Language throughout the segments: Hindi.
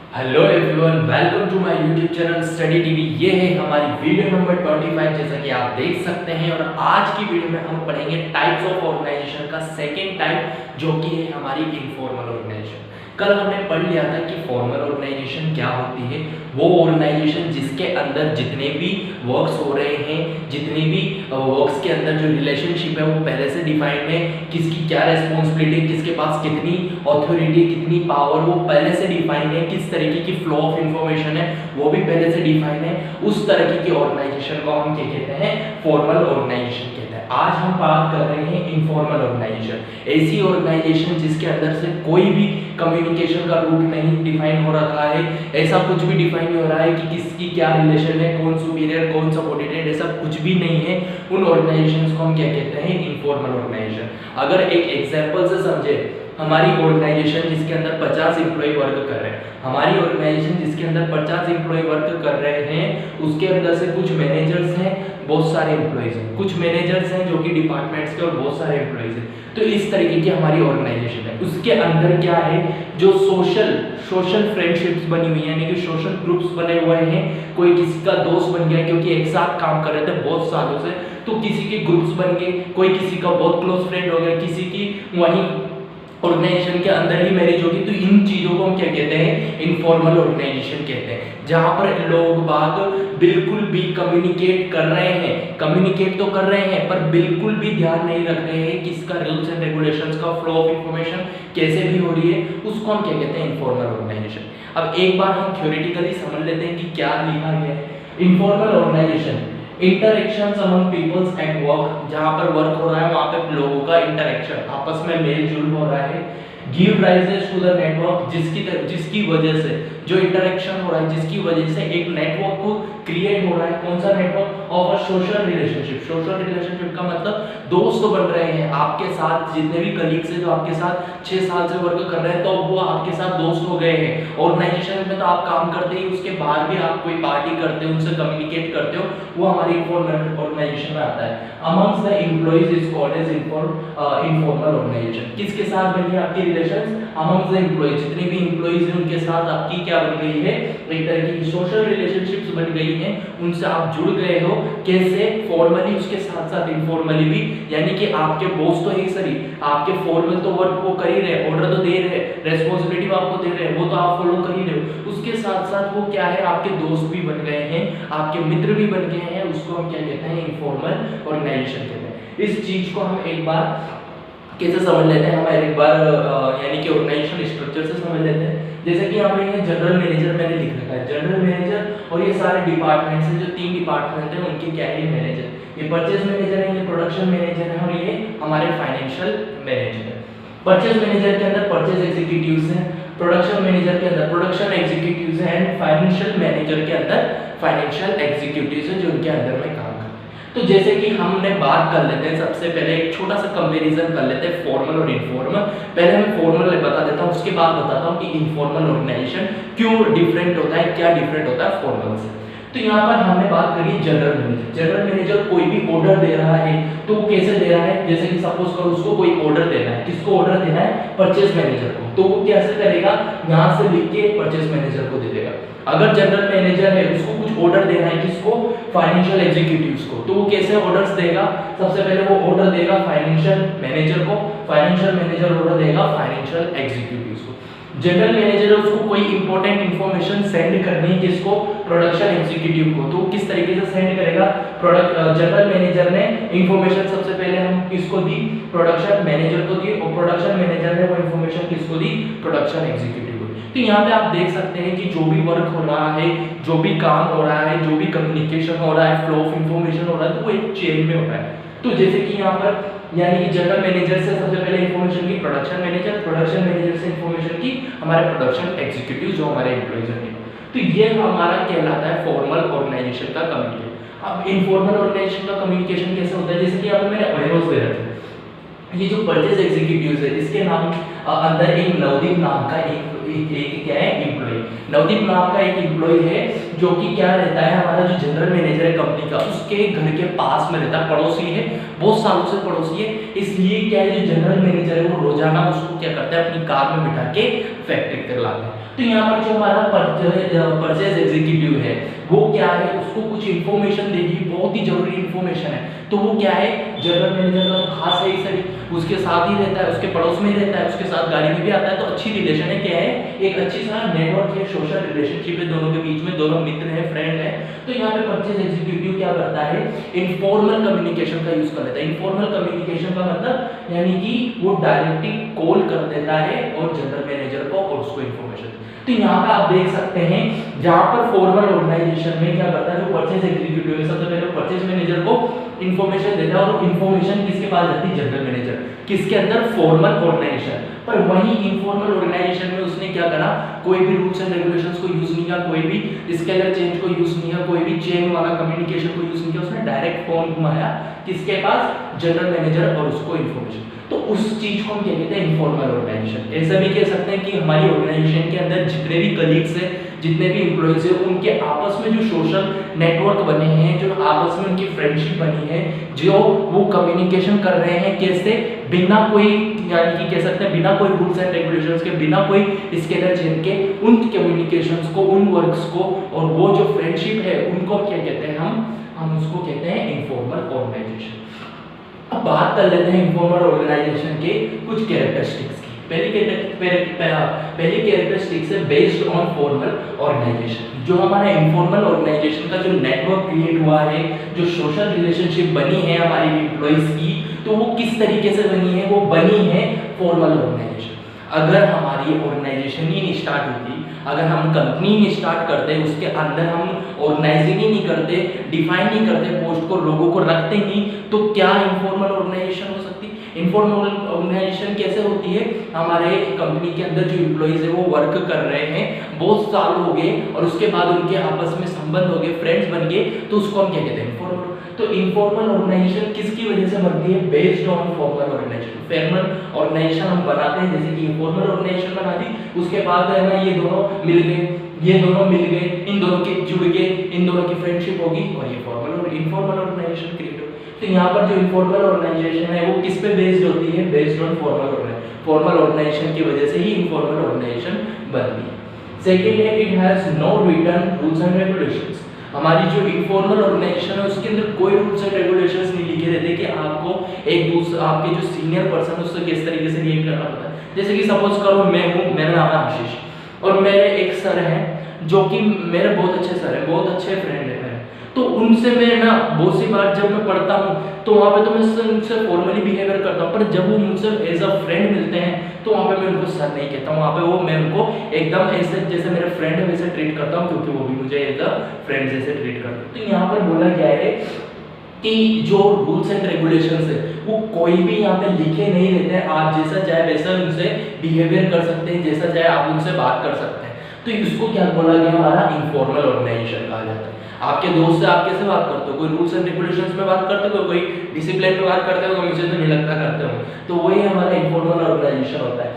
Hello everyone, welcome to my YouTube channel study TV. ये है हमारी वीडियो नंबर 25 जैसा कि आप देख सकते हैं। और आज की वीडियो में हम पढ़ेंगे टाइप्स ऑफ ऑर्गेनाइजेशन का सेकंड टाइप, जो कि है हमारी इनफॉर्मल ऑर्गेनाइजेशन। कल हमने पढ़ लिया था कि फॉर्मल ऑर्गेनाइजेशन क्या होती है। वो ऑर्गेनाइजेशन जिसके अंदर जितने भी वर्क्स हो रहे हैं, जितनी भी वर्क्स के अंदर जो रिलेशनशिप है वो पहले से डिफाइंड है, किसकी क्या रिस्पॉन्सिबिलिटी, किसके पास कितनी अथॉरिटी, कितनी पावर, वो पहले से डिफाइंड है, किस तरीके की फ्लो ऑफ इंफॉर्मेशन है वो भी पहले से डिफाइंड है। उस तरीके की ऑर्गेनाइजेशन को हम क्या कहते हैं? फॉर्मल ऑर्गेनाइजेशन कहते हैं। आज हम बात कर रहे हैं इनफॉर्मल ऑर्गेनाइजेशन, ऐसी ऑर्गेनाइजेशन जिसके अंदर से कोई भी कम्युनिकेशन का रूट नहीं डिफाइन हो रखा है, ऐसा कुछ भी डिफाइन नहीं हो रहा है कि किसकी क्या रिलेशन है, कौन सुपीरियर कौन सबऑर्डिनेट, ऐसा कुछ भी नहीं है। उन ऑर्गेनाइजेशंस को हम क्या कहते हैं? Informal organisation. अगर एक एग्जांपल से समझे, हमारी ऑर्गेनाइजेशन जिसके अंदर 50 एम्प्लॉय वर्क कर रहे हैं, हमारी ऑर्गेनाइजेशन जिसके अंदर 50 एम्प्लॉय वर्क कर रहे हैं, उसके अंदर से कुछ मैनेजर्स हैं, बहुत सारे एम्प्लॉयज हैं, कुछ मैनेजर्स हैं जो कि डिपार्टमेंट्स के, और बहुत सारे एम्प्लॉयज हैं। तो इस तरीके की हमारी ऑर्गेनाइजेशन है। उसके अंदर क्या है? जो सोशल फ्रेंडशिप्स बनी हुई है, यानी कि सोशल ग्रुप्स बने हुए हैं। कोई किसी का दोस्त बन गया क्योंकि एक साथ काम कर रहे थे बहुत सालों से, तो किसी के ग्रुप्स बन गए, कोई किसी का बहुत क्लोज फ्रेंड हो गया, किसी की वहीं ऑर्गेनाइजेशन के अंदर ही मैरिज होगी। तो इन चीजों को हम क्या कहते हैं? इनफॉर्मल ऑर्गेनाइजेशन कहते हैं, जहां पर लोग बाग बिल्कुल भी कम्युनिकेट कर रहे हैं, कम्युनिकेट तो कर रहे हैं पर बिल्कुल भी ध्यान नहीं रख रहे हैं कि इसका रूल्स एंड रेगुलेशंस का फ्लो ऑफ इंफॉर्मेशन कैसे भी हो रही है, उसको हम क्या कहते हैं? Informal organisation. अब एक बार हम थ्योरेटिकली समझ लेते हैं कि क्या लिखा गया है। Informal organisation, interaction among peoples at work, जहां पर वर्क हो रहा है वहां पे लोगों का इंटरेक्शन, आपस में मेल जोल हो रहा है। Give rises to the network, जिसकी वजह से जो इंटरेक्शन हो रहा है, जिसकी वजह से एक नेटवर्क को क्रिएट हो रहा है। कौन सा network? Of a social relationship. Social relationship का मतलब दोस्त बन रहे हैं आपके साथ, जितने भी कलीग्स हैं जो आपके साथ 6 साल से वर्क कर रहे हैं, तो वो आपके साथ दोस्त हो गए हैं। ऑर्गेनाइजेशन में तो आप काम करते ही, उसके बाद भी आप कोई पार्टी करते हो, उनसे कम्युनिकेट करते हो, वो हमारी इनफॉर्मल ऑर्गेनाइजेशन में आता है। Amongst the employees is called as informal organisation. किसके साथ बनी है आपकी रिलेशंस? अमंग्स द एम्प्लॉइज, जितने भी एम्प्लॉइज हैं उनके साथ आपकी क्या बन गई है? एक तरह की सोशल रिलेशनशिप्स बन गई हैं, उनसे आप जुड़ गए हो। कैसे? फॉर्मली, उसके साथ साथ इनफॉर्मली भी, यानी कि आपके बॉस तो है ही सही, आपके फॉर्मल तो वर्क वो कर ही रहे, ऑर्डर तो दे रहे, रेस्पॉन्सिबिलिटी आपको दे रहे, वो तो आप फॉलो कर ही रहे हो। उसके साथ साथ वो क्या है? आपके दोस्त भी बन गए हैं, आपके मित्र भी बन गए हैं। उसको हम क्या कहते हैं? इनफॉर्मल ऑर्गेनाइजेशन कहते हैं। इस चीज को हम एक बार कैसे समझ लेते हैं? हम एक बार यानी कि ऑर्गेनाइजेशन स्ट्रक्चर से समझ लेते हैं। जैसे कि यहाँ पे जनरल मैनेजर मैंने लिख रखा है, जनरल मैनेजर, और ये सारे डिपार्टमेंट्स हैं, जो 3 डिपार्टमेंट हैं उनके क्या है? मैनेजर। ये परचेज मैनेजर है, ये प्रोडक्शन मैनेजर है, और ये हमारे फाइनेंशियल मैनेजर है। परचेज मैनेजर के अंदर परचेज एग्जीक्यूटिव्स हैं, प्रोडक्शन मैनेजर के अंदर प्रोडक्शन एग्जीक्यूटिव्स हैं, एंड फाइनेंशियल मैनेजर के अंदर फाइनेंशियल एग्जीक्यूटिव्स हैं जो उनके अंदर में काम। तो जैसे कि हमने बात कर लेते हैं, सबसे पहले एक छोटा सा कंपैरिजन कर लेते हैं फॉर्मल और इनफॉर्मल। पहले मैं फॉर्मल बता देता हूँ, उसके बाद बताता हूँ कि इनफॉर्मल ऑर्गेनाइजेशन क्यों डिफरेंट होता है, क्या डिफरेंट होता है फॉर्मल से। तो यहाँ पर हमने बात करी जनरल मैनेजर। जनरल मैनेजर कोई भी ऑर्डर दे रहा है तो वो कैसे दे रहा है? जैसे कि सपोज करो उसको कोई ऑर्डर देना है, किसको ऑर्डर देना है? परचेज मैनेजर को। तो वो कैसे करेगा? यहाँ से लिख के परचेज मैनेजर को दे देगा। अगर जनरल मैनेजर है, उसको कुछ ऑर्डर देना है, किसको? फाइनेंशियल एग्जीक्यूटिव्स को। तो वो कैसे ऑर्डर्स देगा? सबसे पहले वो ऑर्डर देगा फाइनेंशियल मैनेजर को, फाइनेंशियल मैनेजर ऑर्डर देगा फाइनेंशियल एग्जीक्यूटिव्स को। जनरल मैनेजर है, उसको कोई इंपॉर्टेंट इंफॉर्मेशन सेंड करनी है, किसको? प्रोडक्शन एग्जीक्यूटिव को। तो किस तरीके से सेंड करेगा? जनरल मैनेजर ने इंफॉर्मेशन सबसे पहले हम किसको दी? प्रोडक्शन मैनेजर को दी, और प्रोडक्शन मैनेजर ने वो इंफॉर्मेशन किसको दी? प्रोडक्शन एग्जीक्यूटिव को। तो यहाँ पे आप देख सकते हैं कि जो भी वर्क हो रहा है, जो भी काम हो रहा है, जो भी कम्युनिकेशन हो रहा है, फ्लो ऑफ इंफॉर्मेशन हो रहा है, तो वो एक चेन में हो रहा है। तो जैसे कि यहाँ पर यानी कि जनरल मैनेजर से सबसे पहले इंफॉर्मेशन की प्रोडक्शन मैनेजर, प्रोडक्शन मैनेजर से इंफॉर्मेशन की हमारे प्रोडक्शन एग्जीक्यूटिव जो हमारे एम्प्लॉइज हैं। तो ये हमारा कहलाता है फॉर्मल ऑर्गेनाइजेशन का कम्युनिकेशन। अब इनफॉर्मल ऑर्गेनाइजेशन का कम्युनिकेशन कैसे होता है? जैसे कि यहाँ पे मैंने वेयरहाउस दे रखा है, ये जो परचेज एग्जीक्यूटिव्स है, इसके नाम अंदर एक नवदीप नाम का एक क्या है? एम्प्लॉय। नवदीप नाम का एक एम्प्लॉय है जो कि क्या रहता है, हमारा जो जनरल मैनेजर है कंपनी का, उसके घर के पास में रहता है, पड़ोसी है, बहुत सालों से पड़ोसी है। इसलिए क्या है, जो जनरल मैनेजर है वो रोजाना उसको क्या करता है, अपनी कार में बिठा के फैक्ट्री तक लाता है। तो यहाँ पर जो हमारा परचेज एग्जीक्यूटिव है वो क्या है, उसको कुछ इन्फॉर्मेशन देगी, बहुत ही जरूरी इन्फॉर्मेशन है। तो वो क्या है, जनरल मैनेजर का खास है, सभी उसके साथ ही रहता है, उसके पड़ोस में ही रहता है, उसके साथ गाड़ी में भी आता है। तो अच्छी रिलेशन है, क्या है, एक अच्छी सा नेटवर्क है, सोशल रिलेशनशिप है दोनों के बीच में, दोनों मित्र हैं, फ्रेंड हैं। तो यहाँ पे परचेज एग्जीक्यूटिव क्या करता है, इनफॉर्मल कम्युनिकेशन का यूज कर लेता है। इनफॉर्मल कम्युनिकेशन का मतलब यानी कि वो डायरेक्टली कॉल कर देता है और जनरल मैनेजर को और उसको इन्फॉर्मेशन। तो यहाँ पे आप देख सकते हैं, जहां पर फॉर्मल ऑर्गेनाइजेशन में क्या करता है, जो परचेज एग्जीक्यूटिव है सबसे पहले परचेज मैनेजर को इन्फॉर्मेशन देता है, और इन्फॉर्मेशन किसके पास जाती है, जनरल मैनेजर, किसके अंदर, फॉर्मल ऑर्गेनाइजेशन। पर वही इनफॉर्मल ऑर्गेनाइजेशन में उसने क्या करा, कोई भी रूल्स एंड रेगुलेशंस को यूज नहीं किया, कोई भी स्केलर चेंज को यूज नहीं किया, कोई भी चेन वाला कम्युनिकेशन को यूज नहीं किया, उसने डायरेक्ट फोन घुमाया किसके पास, जनरल मैनेजर, और उसको इन्फॉर्मेशन। तो उस चीज को हम क्या कहते हैं, इनफॉर्मल ऑर्गेनाइजेशन। ऐसा भी कह सकते हैं कि हमारी ऑर्गेनाइजेशन के अंदर जितने भी कलीग्स हैं, जितने भी एम्प्लॉइज हैं, उनके आपस में जो सोशल नेटवर्क बने हैं, जो आपस में उनकी फ्रेंडशिप बनी है, जो वो कम्युनिकेशन कर रहे हैं, कैसे, बिना कोई यानी कि कह सकते हैं बिना कोई रूल्स एंड रेगुलेशंस के, बिना कोई स्केलर चेन के, उन कम्युनिकेशंस को, उन वर्क्स को, और वो जो फ्रेंडशिप है उनको क्या कहते हैं, हम उसको कहते हैं इनफॉर्मल ऑर्गेनाइजेशन। अब बात कर लेते हैं इनफॉर्मल ऑर्गेनाइजेशन के कुछ कैरेक्टरिस्टिक्स की। पहली कैरेक्टरिस्टिक्स है बेस्ड ऑन फॉर्मल ऑर्गेनाइजेशन। जो हमारा इनफॉर्मल ऑर्गेनाइजेशन का जो नेटवर्क क्रिएट हुआ है, जो सोशल रिलेशनशिप बनी है हमारी एम्प्लॉइज की, तो वो किस तरीके से बनी है, वो बनी है फॉर्मल ऑर्गेनाइजेशन। अगर हमारी ऑर्गेनाइजेशन ही नहीं स्टार्ट होती, अगर हम कंपनी नहीं स्टार्ट करते, उसके अंदर हम ऑर्गेनाइजिंग ही नहीं करते, डिफाइन नहीं करते पोस्ट को, लोगों को रखते नहीं, तो क्या इनफॉर्मल ऑर्गेनाइजेशन हो सकती है। इनफॉर्मल ऑर्गेनाइजेशन कैसे होती है, हमारे कंपनी के अंदर जो एम्प्लॉइज है वो वर्क कर रहे हैं, बहुत साल हो गए, और उसके बाद उनके आपस में संबंध हो गए, फ्रेंड्स बन गए, तो उसको हम क्या कहते हैं, इनफॉर्मल। तो इनफॉर्मल ऑर्गेनाइजेशन किसकी वजह से बनती है, based on formal organisation. Formal organisation हम बनाते हैं, जैसे कि इनफॉर्मल ऑर्गेनाइजेशन बना दी, उसके बाद है ना, ये दोनों मिल गए, इन दोनों के जुड़ गए, इन दोनों की फ्रेंडशिप होगी, और ये फॉर्मल और इनफॉर्मल ऑर्गेनाइजेशन क्रिएट होगी। तो यहाँ पर जो इनफॉर्मल ऑर्गेनाइजेशन है वो किस पे बेस्ड होती है, बेस्ड ऑन फॉर्मल ऑर्गेनाइजेशन की वजह से ही इनफॉर्मल ऑर्गेनाइजेशन बनती है। सेकेंड है, it has no written rules and regulations. हमारी जो इनफॉर्मल ऑर्गेनाइजेशन है उसके अंदर कोई रूल्स एंड रेगुलेशंस नहीं लिखे रहते कि आपको एक दूसरे, आपके जो सीनियर पर्सन उससे किस तरीके से रिएक्ट करना पड़ता है। जैसे कि सपोज करो मैं हूँ, मेरा नाम है आशीष, और मेरे एक सर हैं जो कि मेरे बहुत अच्छे सर हैं, बहुत अच्छे फ्रेंड हैं मेरे, तो उनसे मैं ना बहुत सी बार जब मैं पढ़ता हूँ तो वहाँ पे तो मैं उनसे फॉर्मली बिहेवियर करता हूँ, पर जब वो मुझसे एज अ फ्रेंड मिलते हैं तो वहाँ पे मैं उनको सर नहीं कहता हूँ, वहाँ पे वो मैं उनको एकदम ऐसे जैसे मेरे फ्रेंड है वैसे ट्रीट करता हूँ, क्योंकि वो भी मुझे एज अ फ्रेंड जैसे ट्रीट करते हैं। तो यहाँ पर बोला गया है कि जो रूल्स एंड रेगुलेशंस है वो कोई भी यहाँ पे लिखे नहीं रहते हैं, आप जैसा चाहे वैसा उनसे बिहेवियर कर सकते हैं, जैसा चाहे आप उनसे बात कर सकते हैं। तो इसको क्या बोला गया, हमारा इनफॉर्मल ऑर्गेनाइजेशन कहा जाता है। आपके दोस्त से आप कैसे बात करते हो, कोई रूल्स एंड रेगुलेशंस में बात करते हो, कोई डिसिप्लिन में बात करते हो, मुझे तो नहीं लगता करते हो, तो वही हमारा इनफॉर्मल ऑर्गेनाइजेशन होता है।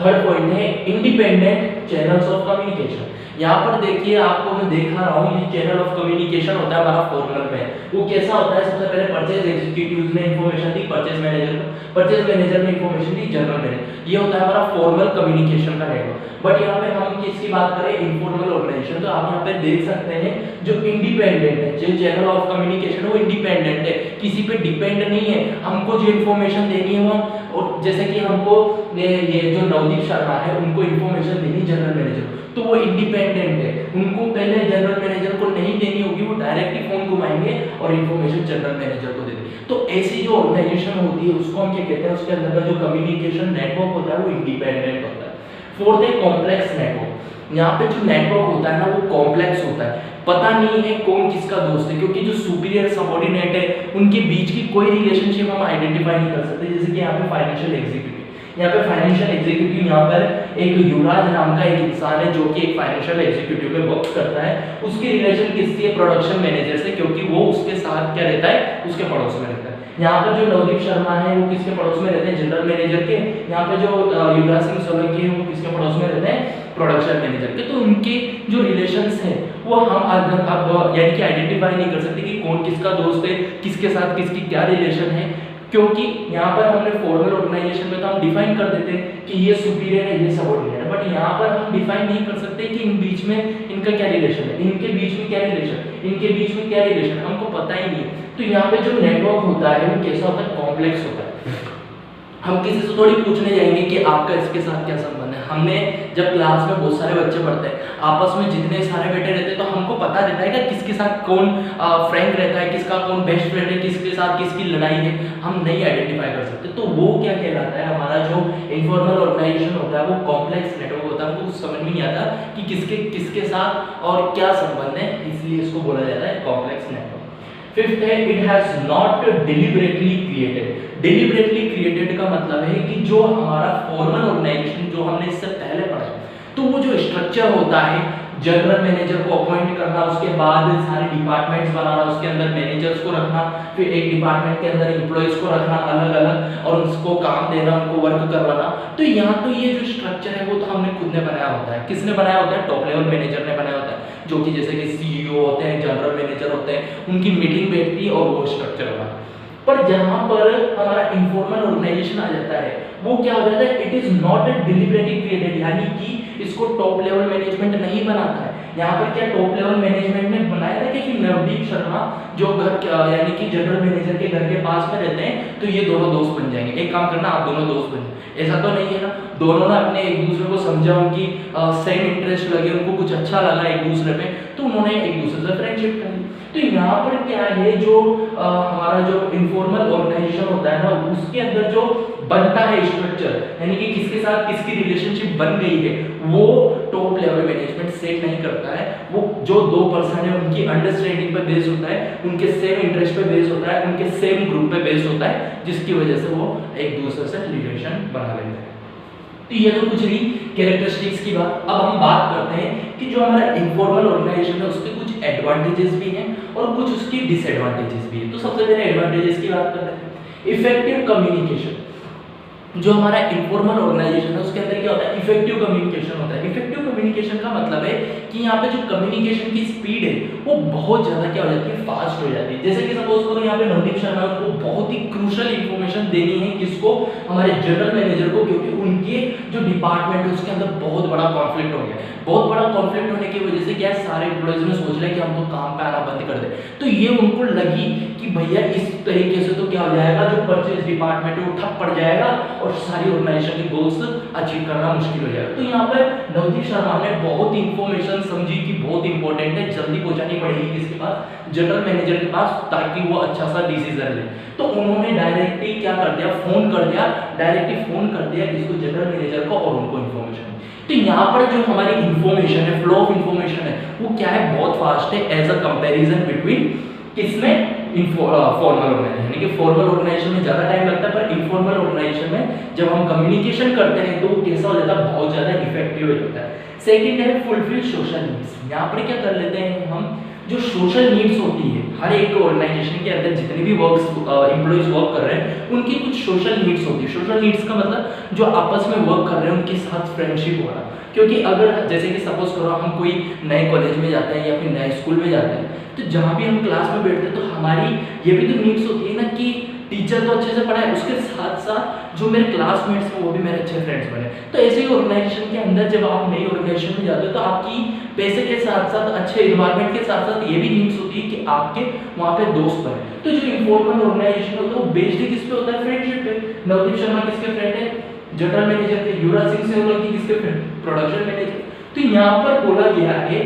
थर्ड पॉइंट है इंडिपेंडेंट चैनल्स ऑफ कम्युनिकेशन। यहाँ पर देखिए, आपको मैं दिखा रहा हूँ, ये चैनल ऑफ कम्युनिकेशन होता है हमारा फॉर्मल में। वो कैसा होता है, सबसे पहले परचेज एग्जीक्यूटिव ने इन्फॉर्मेशन दी परचेज मैनेजर को, परचेज मैनेजर ने इन्फॉर्मेशन दी जनरल मैनेजर। ये होता है हमारा फॉर्मल कम्युनिकेशन का नेटवर्क। बट यहाँ पे हम किसकी बात करें, इनफॉर्मल ऑर्गेनाइजेशन, तो आप यहाँ पे देख सकते हैं जो इंडिपेंडेंट है, जो चैनल ऑफ कम्युनिकेशन वो इंडिपेंडेंट है, किसी पे डिपेंड नहीं है। हमको जो इन्फॉर्मेशन देनी है वो, और जैसे कि हमको ये जो नवदीप शर्मा है उनको इन्फॉर्मेशन देनी जनरल मैनेजर, तो वो इंडिपेंडेंट है, उनको पहले जनरल मैनेजर को नहीं देनी होगी, वो डायरेक्टली फोन घुमाएंगे और इन्फॉर्मेशन जनरल मैनेजर को दे देंगे। तो ऐसी जो ऑर्गेनाइजेशन होती है उसको हम क्या कहते हैं, उसके अंदर का जो कम्युनिकेशन नेटवर्क होता है वो इंडिपेंडेंट होता है। फोर्थ है कॉम्प्लेक्स नेटवर्क। यहाँ पे जो नेटवर्क होता है ना वो कॉम्प्लेक्स होता है, पता नहीं है कौन किसका दोस्त है, क्योंकि जो सुपीरियर सबऑर्डिनेट है उनके बीच की कोई रिलेशनशिप हम आइडेंटिफाई नहीं कर सकते। जैसे कि यहाँ पे फाइनेंशियल एग्जीक्यूटिव, यहाँ पे फाइनेंशियल एग्जीक्यूटिव, यहाँ पर एक युवराज नाम का एक इंसान है जो कि एक फाइनेंशियल एग्जीक्यूटिव में वर्क करता है, उसकी रिलेशन किससे है, प्रोडक्शन मैनेजर से, क्योंकि वो उसके साथ क्या रहता है, उसके पड़ोस में रहता है। यहाँ पर जो नवदीप शर्मा है वो किसके पड़ोस में रहते हैं, जनरल मैनेजर के। यहाँ पे जो युवराज सिंह सोलंकी है वो किसके पड़ोस में रहते हैं, प्रोडक्शन मैनेजर के, तो उनके जो रिलेशंस हैं वो हम अब यानी कि आइडेंटिफाई नहीं कर सकते कि कौन किसका दोस्त है, किसके साथ किसकी क्या रिलेशन है, क्योंकि यहाँ पर हमने फॉर्मल ऑर्गेनाइजेशन में तो हम डिफाइन कर देते हैं कि ये सुपीरियर है, ये सबऑर्डिनेट है, बट यहाँ पर हम डिफाइन नहीं कर सकते कि इन बीच में इनका क्या रिलेशन है, इनके बीच में क्या रिलेशन, इनके बीच में क्या रिलेशन, हमको पता ही नहीं है। तो यहाँ पे जो नेटवर्क होता है वो कैसा होता है, कॉम्प्लेक्स होता है। हम किसी से थोड़ी पूछने जाएंगे कि आपका इसके साथ क्या संबंध है। हमने जब क्लास में बहुत सारे बच्चे पढ़ते हैं, आपस में जितने सारे बेटे रहते हैं, तो हमको पता रहता है कि किसके साथ कौन फ्रेंड रहता है, किसका कौन बेस्ट फ्रेंड है, किसके साथ किसकी लड़ाई है, हम नहीं आइडेंटिफाई कर सकते। तो वो क्या कहलाता है, हमारा जो इनफॉर्मल ऑर्गेनाइजेशन होता है वो कॉम्प्लेक्स नेटवर्क होता है, हमको कुछ समझ में नहीं आता कि किसके किसके साथ और क्या संबंध है, इसलिए इसको बोला जाता है कॉम्प्लेक्स नेटवर्क। फिफ्थ है, it has not deliberately created. Deliberately created का मतलब है कि जो हमारा फॉर्मल ऑर्गेनाइजेशन जो हमने इससे पहले पढ़ा है, तो वो जो स्ट्रक्चर होता है, जनरल मैनेजर को अपॉइंट करना, उसके बाद सारे डिपार्टमेंट्स बनाना, उसके अंदर मैनेजर्स को रखना, फिर एक डिपार्टमेंट के अंदर एम्प्लॉइज को रखना अलग अलग और उसको काम देना, उनको वर्क करवाना। तो यहाँ तो ये जो स्ट्रक्चर है वो तो हमने खुद ने बनाया होता है। किसने बनाया होता है, टॉप लेवल मैनेजर ने बनाया होता है, जो कि जैसे कि सीईओ होते हैं, जनरल मैनेजर होते हैं, उनकी मीटिंग बैठती है और वो स्ट्रक्चर बना। पर जहां पर हमारा इनफॉर्मल ऑर्गेनाइजेशन आ जाता है वो क्या हो जाता है, it is not deliberately created, यानी कि इसको टॉप लेवल मैनेजमेंट नहीं बनाता है। यहाँ पर क्या टॉप लेवल मैनेजमेंट ने बनाया था कि नवदीप शर्मा जो घर यानी कि जनरल मैनेजर के घर के पास में रहते हैं, तो ये दोनों दोस्त बन जाएंगे, एक काम करना आप दोनों दोस्त बन जाए। ऐसा तो नहीं है ना, दोनों ने अपने एक दूसरे को समझा, उनकी सेम इंटरेस्ट लगे, उनको कुछ अच्छा लगा एक दूसरे पे, तो उन्होंने एक दूसरे से फ्रेंडशिप कर ली। तो यहाँ पर क्या है, जो हमारा जो इनफॉर्मल ऑर्गेनाइजेशन होता है ना, उसके अंदर जो बनता है स्ट्रक्चर, यानी कि किसके साथ किसकी रिलेशनशिप बन गई है, वो टॉप लेवल मैनेजमेंट सेट नहीं करता है। वो जो दो पर्सन है उनकी अंडरस्टैंडिंग पे बेस होता है, उनके सेम इंटरेस्ट पे बेस होता है, उनके सेम ग्रुप पे बेस होता है, जिसकी वजह से वो एक दूसरे से रिलेशन बना लेते हैं। तो ये तो कुछ नहीं कैरेक्टरिस्टिक्स की बात। अब हम बात करते हैं कि जो हमारा इनफॉर्मल ऑर्गेनाइजेशन है उसके कुछ एडवांटेजेस भी हैं और कुछ उसकी डिसएडवांटेजेस भी हैं। तो सबसे पहले एडवांटेजेस की बात करते हैं। Effective communication. जो हमारा इनफॉर्मल ऑर्गेनाइजेशन है उसके अंदर क्या होता है, इफेक्टिव कम्युनिकेशन होता है। इफेक्टिव कम्युनिकेशन का मतलब है कि यहाँ पे जो कम्युनिकेशन की स्पीड है वो बहुत ज्यादा क्या हो जाती है, फास्ट हो जाती है। जैसे कि सपोज करो यहाँ पे नवदीप शर्मा को बहुत ही क्रूशियल इंफॉर्मेशन देनी है, किसको, हमारे जनरल मैनेजर को, क्योंकि उनके जो डिपार्टमेंट है उसके अंदर बहुत बड़ा कॉन्फ्लिक्ट हो गया। बहुत बड़ा कॉन्फ्लिक्ट होने की वजह से क्या है, सारे एम्प्लॉइज ने सोच लिया कि हम तो काम पे आना बंद कर दे। तो ये उनको लगी कि भैया इस तरीके से तो क्या हो जाएगा, जो परचेज डिपार्टमेंट है वो ठप पड़ जाएगा और सारी ऑर्गेनाइजेशन के गोल्स अचीव करना मुश्किल हो जाएगा। तो यहाँ पर नवदीप शर्मा ने बहुत इंफॉर्मेशन समझी कि बहुत इंपॉर्टेंट है, जल्दी पहुंचानी पड़ेगी किसके पास, जनरल मैनेजर के पास, ताकि वो अच्छा सा डिसीजन ले। तो उन्होंने डायरेक्टली क्या कर दिया, फोन कर दिया, डायरेक्टली फोन कर दिया किसको, जनरल मैनेजर को, और उनको इंफॉर्मेशन। तो यहाँ पर जो हमारी इंफॉर्मेशन है, फ्लो ऑफ इंफॉर्मेशन है, वो क्या है, बहुत फास्ट है एज अ कंपैरिजन बिटवीन किसमें, फॉर्मल ऑर्गेनाइजेशन। यानी कि फॉर्मल ऑर्गेनाइजेशन में ज्यादा टाइम लगता है, पर इनफॉर्मल ऑर्गेनाइजेशन में जब हम कम्युनिकेशन करते हैं तो वो कैसा हो जाता है, बहुत ज्यादा इफेक्टिव हो जाता है। सेकंड है फुलफिल सोशल नीड्स। यहाँ पर क्या कर लेते हैं हम, जो सोशल नीड्स होती है हर एक ऑर्गेनाइजेशन के अंदर, जितने भी एम्प्लॉइज वर्क कर रहे हैं उनकी कुछ सोशल नीड्स होती है। सोशल नीड्स का मतलब जो आपस में वर्क कर रहे हैं उनके साथ फ्रेंडशिप हो रहा। क्योंकि अगर जैसे कि सपोज करो हम कोई नए कॉलेज में जाते हैं या फिर नए स्कूल में जाते हैं, तो जहाँ भी हम क्लास में बैठते हैं तो हमारी ये भी तो नीड्स होती है ना कि टीचर तो अच्छे से पढ़ाए, उसके साथ साथ जो मेरे क्लासमेट्स हैं वो भी मेरे अच्छे फ्रेंड्स बने। तो ऐसे ही ऑर्गेनाइजेशन के अंदर जब आप नई ऑर्गेनाइजेशन में जाते हो तो आपकी पैसे के साथ साथ, अच्छे इन्वायरमेंट के साथ साथ ये भी नीड्स होती है कि आपके वहाँ पे दोस्त बने। तो जो इनफॉर्मल ऑर्गेनाइजेशन होता है वो बेस्ड किस पे होता है, फ्रेंडशिप पे। नवदीप शर्मा किसके फ्रेंड है, जनरल मैनेजर थे। युवराज सिंह सेहगल की किसके फ्रेंड, प्रोडक्शन मैनेजर। तो यहाँ पर बोला गया है,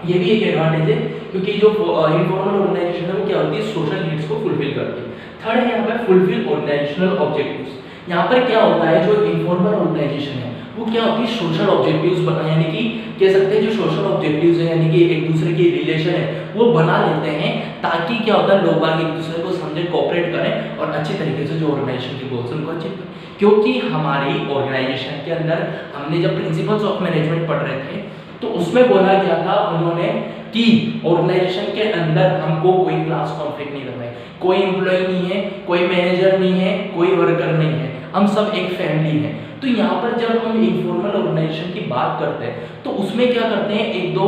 ये भी एक एडवांटेज है, क्योंकि जो इनफॉर्मल ऑर्गेनाइजेशन है वो क्या होती है, सोशल नीड्स को फुलफिल करती है। थर्ड है यहाँ पर फुलफिल ऑर्गेनाइजेशनल ऑब्जेक्टिव्स। यहाँ पर क्या होता है, जो इनफॉर्मल ऑर्गेनाइजेशन है वो क्या होती है, सोशल ऑब्जेक्टिव्स बना, यानी कि कह सकते हैं जो सोशल ऑब्जेक्टिव्स है यानी कि एक दूसरे की रिलेशन है वो बना लेते हैं, ताकि क्या होता है, लोग बाग एक दूसरे को समझे, कोऑपरेट करें और अच्छी तरीके से जो ऑर्गेनाइजेशन के गोल्स उनको अचीव करें। क्योंकि हमारी ऑर्गेनाइजेशन के अंदर हमने जब प्रिंसिपल्स ऑफ मैनेजमेंट पढ़ रहे थे तो उसमें बोला गया था उन्होंने कि ऑर्गेनाइजेशन के अंदर हमको कोई क्लास कॉन्फ्लिक्ट नहीं करना है, कोई एम्प्लॉय नहीं है, कोई मैनेजर नहीं है, कोई वर्कर नहीं है, हम सब एक फैमिली है। तो यहाँ पर जब हम इनफॉर्मल ऑर्गेनाइजेशन की बात करते हैं तो उसमें क्या करते हैं, एक दो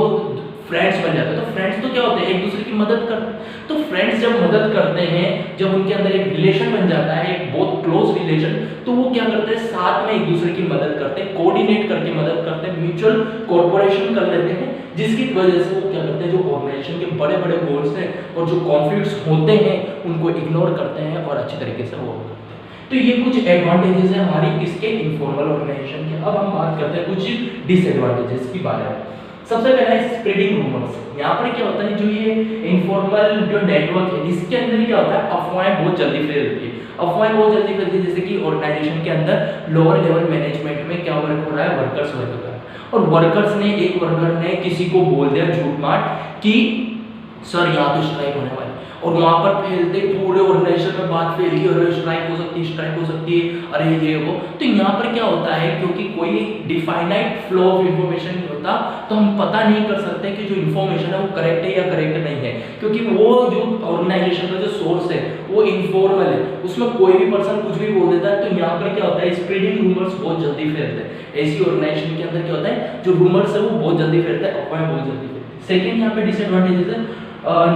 फ्रेंड्स बन जाते हैं। तो फ्रेंड्स तो क्या होते हैं, एक दूसरे की मदद करते हैं। तो फ्रेंड्स जब मदद करते हैं, जब उनके अंदर एक रिलेशन बन जाता है, एक बहुत क्लोज रिलेशन, तो वो क्या करते हैं, साथ में एक दूसरे की मदद करते हैं, कोऑर्डिनेट करके मदद करते हैं, म्यूचुअल कॉर्पोरेशन कर लेते हैं, जिसकी वजह से वो क्या करते हैं, जो ऑर्गेनाइजेशन के बड़े बड़े गोल्स हैं और जो कॉन्फ्लिक्ट्स होते हैं उनको इग्नोर करते हैं और अच्छी तरीके से वो करते हैं। तो ये कुछ एडवांटेजेस है हमारी किसके, इनफॉर्मल ऑर्गेनाइजेशन के। अब हम बात करते हैं कुछ डिसएडवांटेजेस की बारे में। सबसे पहला है स्प्रेडिंग रूमर्स। यहाँ पर क्या होता है, जो ये इनफॉर्मल जो नेटवर्क है इसके अंदर क्या होता है, अफवाहें बहुत जल्दी फैलती है। अफवाहें बहुत जल्दी फैलती है, जैसे कि ऑर्गेनाइजेशन के अंदर लोअर लेवल मैनेजमेंट में क्या वर्क हो रहा है, वर्कर्स वर्क कर रहा है, और वर्कर्स ने, एक वर्कर ने किसी को बोल दिया झूठ मार कि सर यहाँ तो स्ट्राइक होने वाली, और वहां पर फैलते पूरे ऑर्गेनाइजेशन में बात फैली, अरे स्ट्राइक हो सकती है, स्ट्राइक हो सकती है, अरे ये वो। तो यहाँ पर क्या होता है, क्योंकि कोई डिफाइनाइट फ्लो ऑफ इंफॉर्मेशन नहीं होता, तो हम पता नहीं कर सकते कि जो इंफॉर्मेशन है वो करेक्ट है या करेक्ट नहीं है, क्योंकि वो जो ऑर्गेनाइजेशन का जो सोर्स है वो इनफॉर्मल है, उसमें कोई भी पर्सन कुछ भी बोल देता है। तो यहाँ पर क्या होता है, स्प्रेडिंग रूमर्स बहुत जल्दी फैलते हैं। ऐसी ऑर्गेनाइजेशन के अंदर क्या होता है, जो रूमर्स है वो बहुत जल्दी फैलते हैं, अफवाहें बहुत जल्दी फैलती है। सेकंड यहाँ पे डिसएडवांटेजेस है,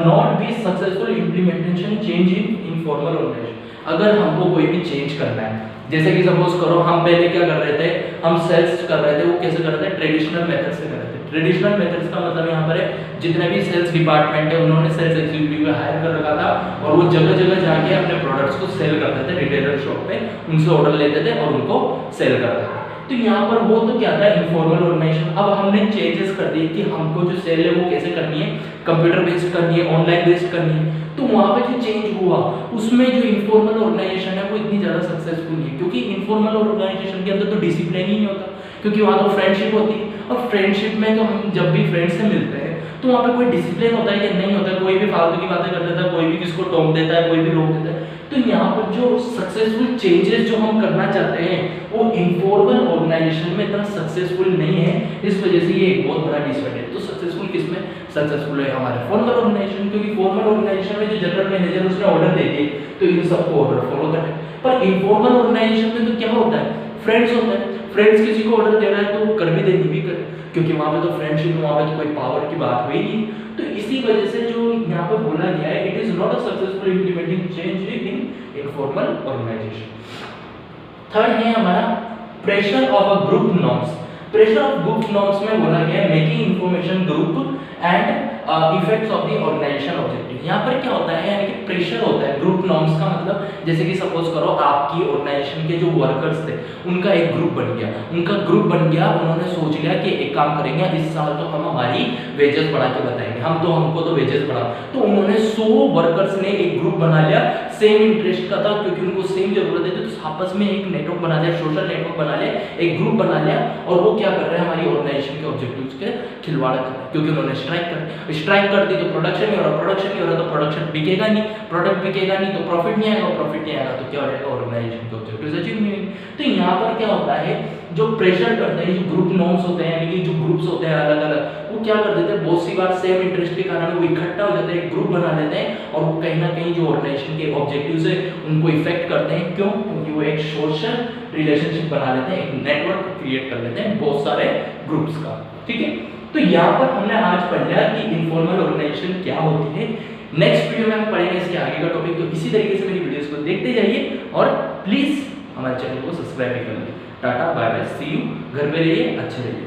not be successful implementation change in informal organisation. अगर हमको कोई भी चेंज करना है, जैसे कि सपोज करो हम पहले क्या कर रहे थे, हम सेल्स कर रहे थे, वो कैसे कर रहे थे, ट्रेडिशनल मेथड से कर रहे थे। ट्रेडिशनल मेथड्स का मतलब यहाँ पर है, जितने भी सेल्स डिपार्टमेंट है उन्होंने सेल्स एग्जीक्यूटिव को हायर कर रखा था और वो जगह जगह जाके अपने प्रोडक्ट्स को सेल करते थे, रिटेलर शॉप पे उनसे ऑर्डर लेते थे और उनको सेल करते थे। तो यहाँ पर वो तो क्या था, इनफॉर्मल ऑर्गेनाइजेशन। अब हमने चेंजेस कर दिए कि हमको जो सेल है वो कैसे करनी है, कंप्यूटर बेस्ड करनी है, ऑनलाइन बेस्ड करनी है। तो वहाँ पे जो चेंज हुआ उसमें जो इनफॉर्मल ऑर्गेनाइजेशन है वो इतनी ज़्यादा सक्सेसफुल नहीं है, क्योंकि इनफॉर्मल ऑर्गेनाइजेशन के अंदर तो डिसिप्लिन ही नहीं होता, क्योंकि वहाँ तो फ्रेंडशिप होती है, और फ्रेंडशिप में तो हम जब भी फ्रेंड से मिलते हैं तो वहाँ पे कोई डिसिप्लिन होता है या नहीं होता है, कोई भी फालतू की बातें कर देता है, कोई भी किसको टोक देता है, कोई भी रोक देता है। तो यहाँ पर जो सक्सेसफुल चेंजेस जो हम करना चाहते हैं वो इनफॉर्मल ऑर्गेनाइजेशन में इतना सक्सेसफुल नहीं है, इस वजह से ये एक बहुत बड़ा डिसएडवांटेज। तो सक्सेसफुल किसमें, सक्सेसफुल है हमारे फॉर्मल ऑर्गेनाइजेशन, क्योंकि फॉर्मल ऑर्गेनाइजेशन में जो जनरल मैनेजर उसने ऑर्डर दे दिए तो इन सबको ऑर्डर फॉलो करना है। पर इनफॉर्मल ऑर्गेनाइजेशन में तो क्या होता है, फ्रेंड्स होते हैं, फ्रेंड्स किसी को ऑर्डर दे रहा है तो वो कर भी दे, नहीं भी करे, क्योंकि वहाँ पे तो फ्रेंडशिप, वहाँ पे तो कोई पावर की बात हुई नहीं। तो इसी वजह से जो यहाँ पे बोला गया है, it is not a successful implementing change in informal organisation. Third है हमारा pressure of a group norms. Pressure of group norms में बोला गया है making information group and effects of the organisation objective. यहाँ पर क्या होता है, यानी कि प्रेशर होता है। ग्रुप नॉर्म्स का मतलब जैसे कि सपोज करो आपकी ऑर्गेनाइजेशन के जो वर्कर्स थे उनका एक ग्रुप बन गया, उन्होंने सोच लिया कि एक काम करेंगे, इस साल तो हम हमारी वेजेस बढ़ा के बताएंगे, हमको तो वेजेस बढ़ा। तो उन्होंने 100 वर्कर्स ने एक ग्रुप बना लिया, सेम इंटरेस्ट का था, क्योंकि उनको सेम जरूरत है, तो आपस में एक नेटवर्क बना लिया, सोशल नेटवर्क बना लिया, एक ग्रुप बना लिया, और वो क्या कर रहे हैं, हमारी ऑर्गेनाइजेशन के ऑब्जेक्टिव्स के खिलवाड़ कर रहे हैं, क्योंकि उन्होंने स्ट्राइक कर दी तो प्रोडक्शन नहीं हो रहा, प्रोडक्शन नहीं हो रहा तो प्रोडक्शन बिकेगा नहीं, प्रोडक्ट बिकेगा नहीं तो प्रॉफिट नहीं आएगा, प्रॉफिट नहीं आएगा तो क्या हो जाएगा, ऑर्गेनाइजेशन के ऑब्जेक्टिव्स अचीव नहीं होंगे। तो यहाँ पर क्या होता है, जो प्रेशर करते हैं, जो ग्रुप नॉर्म्स होते हैं, यानी कि जो ग्रुप्स होते हैं अलग अलग, वो क्या कर देते हैं, बहुत सी बार सेम इंटरेस्ट के कारण वो इकट्ठा हो जाते हैं, ग्रुप बना लेते हैं, और वो कहीं ना कहीं जो ऑर्गेनाइजेशन के ऑब्जेक्टिव्स है उनको इफेक्ट करते हैं। क्यों? क्योंकि वो एक सोशल रिलेशनशिप बना लेते हैं, एक नेटवर्क क्रिएट कर लेते हैं बहुत सारे ग्रुप्स का। ठीक है, तो यहाँ पर हमने आज पढ़ लिया कि इनफॉर्मल ऑर्गेनाइजेशन क्या होती है। नेक्स्ट वीडियो में हम पढ़ेंगे इसके आगे का टॉपिक। तो इसी तरीके से मेरी वीडियोस को देखते जाइए और प्लीज हमारे चैनल को सब्सक्राइब भी कर लीजिए। टाटा बाय बाय, सी यू। घर पे रहिए, अच्छे रहिए।